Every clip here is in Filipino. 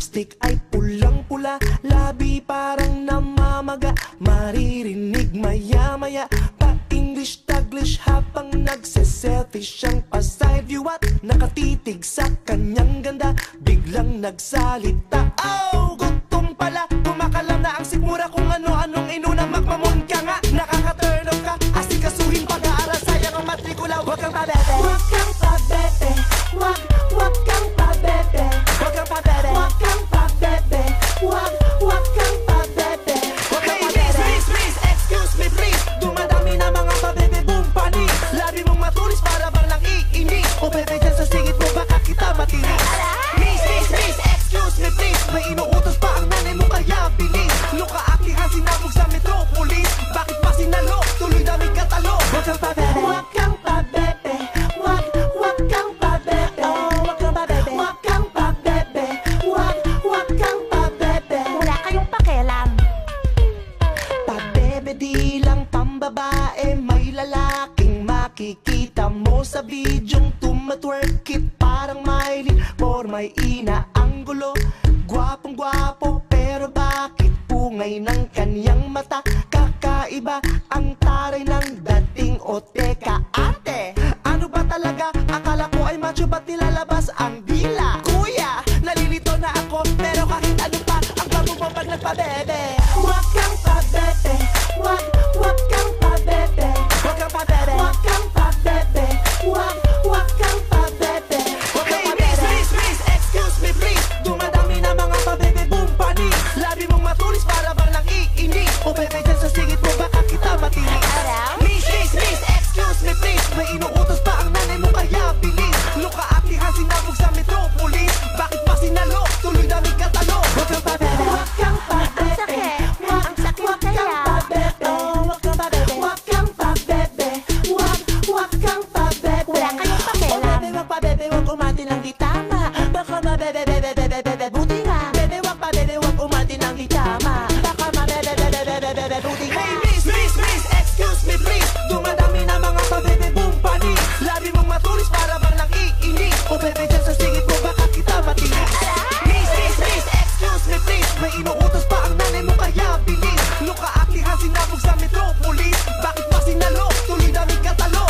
lipstick ay pulang-pula, labi parang namamaga. Maririnig maya-maya pa-English, Taglish habang nagse-selfie siyang pa-side view at nakatitig sa kanyang ganda. Biglang nagsalita, oh, gutom pala. Kumakalam na ang sikmura kung ano-anong inuna. Magmamon ka nga, nakaka-turn off ka. Asikasuhin pag-aaral, sayang ang matrikula. Huwag kang pabebe, huwag kang pabebe. Huwag kang pabebe, huwag kang pabebe, huwag kang pabebe, huwag kang pabebe. Hey, miss, excuse me please. Dumadami na mga pabebe boom pani. Labi mong matulis para bang nang iinis. O bebe dyan sa singit mo baka kita matinis. Miss, excuse me please. May inuutos pa ang nanay mo kaya bilis. Luka akihan sinabog sa metropolis. Bakit pa sinalo? Tuloy daming katalo. Huwag kang pabebe, huwag kang pabebe. Huwag kang pabebe, huwag kang pabebe, huwag kang pabebe, huwag kang pabebe. Wala kayong pakialam. Pabebe di lang pambabae, may lalaking makikita mo sa bidyong tumatwerk it parang Maylin. Por may inaanggulo, gwapong-gwapo, pero bakit pungay ng kanyang mata? Kakaiba ang taray ng dating, o teka ate, ano ba talaga? Akala ko ay macho, ba't nilalabas ang dila? Kuya, nalilito na ako, pero kahit ano pa, ang bago mo pag nagpabebe. Huwag kang pabebe, huwag kang pabebe, huwag kang pabebe, huwag kang pabebe, huwag kang pabebe. Hey, miss, excuse me please. Dumadami na mga pabebe boom pani. Labi mong matulis para bang nang iinis. O bebe dyan sa singit mo baka kita matinis. Miss, excuse me please. May inuutos pa ang nanay mo kaya bilis. Luka akihan sinabog sa metropolis. Bakit pa sinalo? Tuloy daming katalo. Huwag kang pabebe, huwag kang pabebe, Ang sakit kaya. huwag kang pabebe, huwag kang pabebe, huwag kang pabebe. Wala kayong pakialam. Oh bebe, wag pa bebe, wag umati ng di tama. Baka mabebe, bebe, buti nga. Bebe, wag pa bebe, wag umati ng di tama. Baka mabebe, bebe, buti nga. Hey, miss, excuse me please. Dumadami na mga pabebe boom pani. Labi mong matulis para bang nang iinis. O bebe, dyan sa singit mo baka kita matinis. Miss, excuse me please. May inuutos pa ang nanay mo kaya bilis. Luka akihan sinabog sa metropolis. Bakit pa sinalo? Tuloy daming katalo.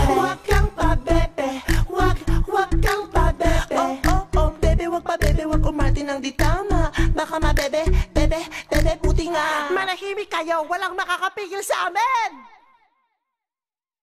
Huwag kang pabebe, huwag kang pabebe, huwag kang pabebe. Oh, bebe, wag pa bebe, wag umati ng di tama. Baka mabebe, bebe, buti nga. Manahimik kayo, walang makakapigil sa amin.